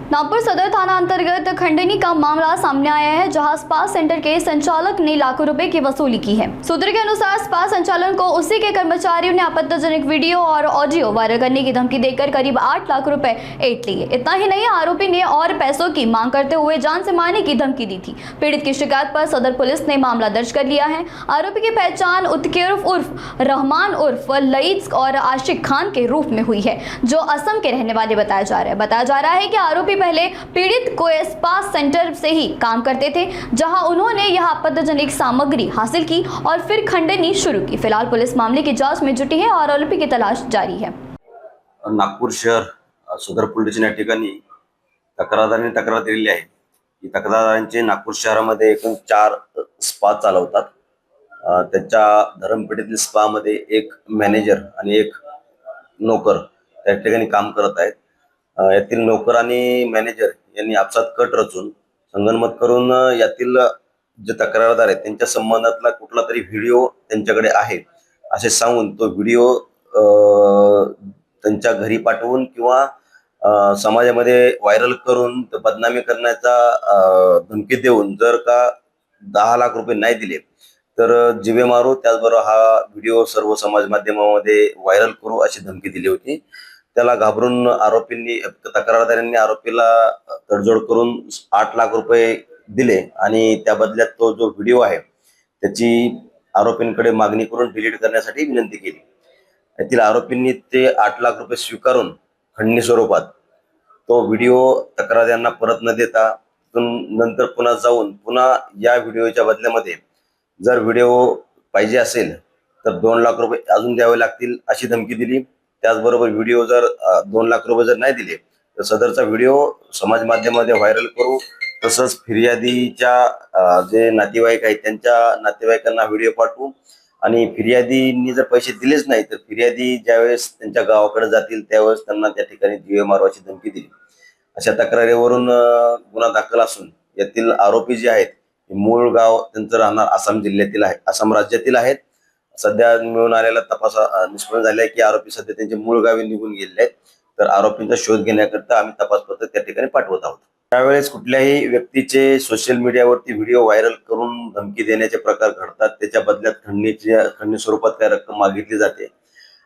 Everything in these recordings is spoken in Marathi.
नागपुर सदर थाना अंतर्गत खंडनी का मामला सामने आया है, जहां स्पा सेंटर के संचालक ने लाखों रुपए की वसूली की है। सूत्र के अनुसार स्पा संचालन को उसी के कर्मचारियों ने आपत्तिजनक वीडियो और ऑडियो वायरल करने की धमकी देकर करीब 8 लाख रुपए ऐंठ लिए। इतना ही नहीं, आरोपी ने और पैसों की मांग करते हुए जान से मारने की धमकी दी थी। पीड़ित की शिकायत पर सदर पुलिस ने मामला दर्ज कर लिया है। आरोपी की पहचान उत्केर्फ उर्फ रहमान उर्फ लईद और आशिक खान के रूप में हुई है, जो असम के रहने वाले बताया जा रहा है कि आरोपी पहले पीड़ित को स्पा सेंटर से ही काम करते थे, जहां उन्होंने यह आपत्तिजनक सामग्री हासिल की और फिर खंडनी शुरू की। फिलहाल पुलिस मामले की जांच में जुटी है और आरोपी की तलाश जारी है। नागपूर शहर सदर पोलीस स्टेशन या ठिकाणी तक्रारदारांनी तक्रार दिलेली आहे की तक्रारदारांचे नागपूर शहरामध्ये एकूण 4 स्पा चालवतात। त्याच्या धरमपेठेतील स्पा मध्ये एक मॅनेजर आणि एक नोकर त्या ठिकाणी काम करत आहेत। यातील नोकर आणि मॅनेजर यांनी आपसात कट रचून संगनमत करून यातील जे तक्रारदार आहेत त्यांच्या संबंधातला कुठला तरी व्हिडिओ त्यांच्याकडे आहे असे सांगून तो व्हिडिओ त्यांच्या घरी पाठवून किंवा समाजामध्ये व्हायरल करून बदनामी करण्याचा धमकी देऊन जर का 10 लाख रुपये नाही दिले तर जीवे मारू, त्याचबरोबर हा व्हिडिओ सर्व समाज माध्यमांमध्ये व्हायरल करू अशी धमकी दिली होती। त्याला घाबरून आरोपींनी तक्रारदारांनी आरोपीला तडजोड करून 8 लाख रुपये दिले आणि त्या बदल्यात तो जो व्हिडिओ आहे त्याची आरोपींकडे मागणी करून डिलीट करण्यासाठी विनंती केली। यातील आरोपींनी ते 8 लाख रुपये स्वीकारून खंडणी स्वरूपात तो व्हिडिओ तक्रारदारांना परत न देता नंतर पुन्हा जाऊन पुन्हा या व्हिडिओच्या बदल्यामध्ये जर व्हिडिओ पाहिजे असेल तर 2 लाख रुपये अजून द्यावे लागतील अशी धमकी दिली। त्याचबरोबर व्हिडिओ जर 2 लाख रुपये जर नाही दिले तर सदरचा व्हिडिओ समाज माध्यमामध्ये व्हायरल करू, तसंच फिर्यादीच्या जे नातेवाईक आहेत त्यांच्या नातेवाईकांना व्हिडिओ पाठवू आणि फिर्यादींनी जर पैसे दिलेच नाही तर फिर्यादी ज्यावेळेस त्यांच्या गावाकडे जातील त्यावेळेस त्यांना त्या ठिकाणी जीवे मारवाची धमकी दिली। अशा तक्रारीवरून गुन्हा दाखल असून यातील आरोपी जे आहेत मूळ गाव त्यांचं राहणार आसाम जिल्ह्यातील आहे, आसाम राज्यातील आहेत। सध्या मिळून आलेला तपास निष्पन्न झाला आहे की आरोपी सध्या त्यांच्या मूळ गावी निघून गेलेले आहेत, तर आरोपींचा शोध घेण्याकरता आम्ही तपास पथक त्या ठिकाणी पाठवत आहोत। त्यावेळेस कुठल्याही व्यक्तीचे सोशल मीडियावरती व्हिडिओ व्हायरल करून धमकी देण्याचे प्रकार घडतात, त्याच्या बदल्यात खंडणी स्वरूपात काय रक्कम मागितली जाते।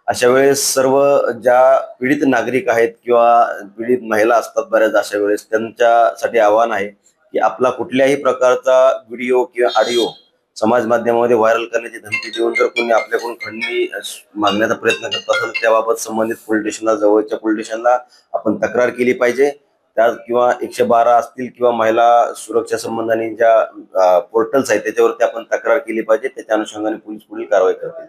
अशा वेळेस सर्व ज्या पीडित नागरिक आहेत किंवा पीडित महिला असतात बऱ्याच, अशा वेळेस त्यांच्यासाठी आव्हान आहे की आपला कुठल्याही प्रकारचा व्हिडिओ किंवा ऑडिओ समाज माध्यमामध्ये व्हायरल करण्याची धमकी देऊन जर कोणी आपल्याकडून खंडणी मागण्याचा प्रयत्न करत असेल त्याबाबत संबंधित पोलीस स्टेशनला, जवळच्या पोलीस स्टेशनला आपण तक्रार केली पाहिजे। त्या किंवा 112 असतील किंवा महिला सुरक्षा संबंधाने ज्या पोर्टल्स आहेत त्याच्यावरती आपण तक्रार केली पाहिजे। त्याच्या अनुषंगाने पोलीस पुढील कारवाई करतील।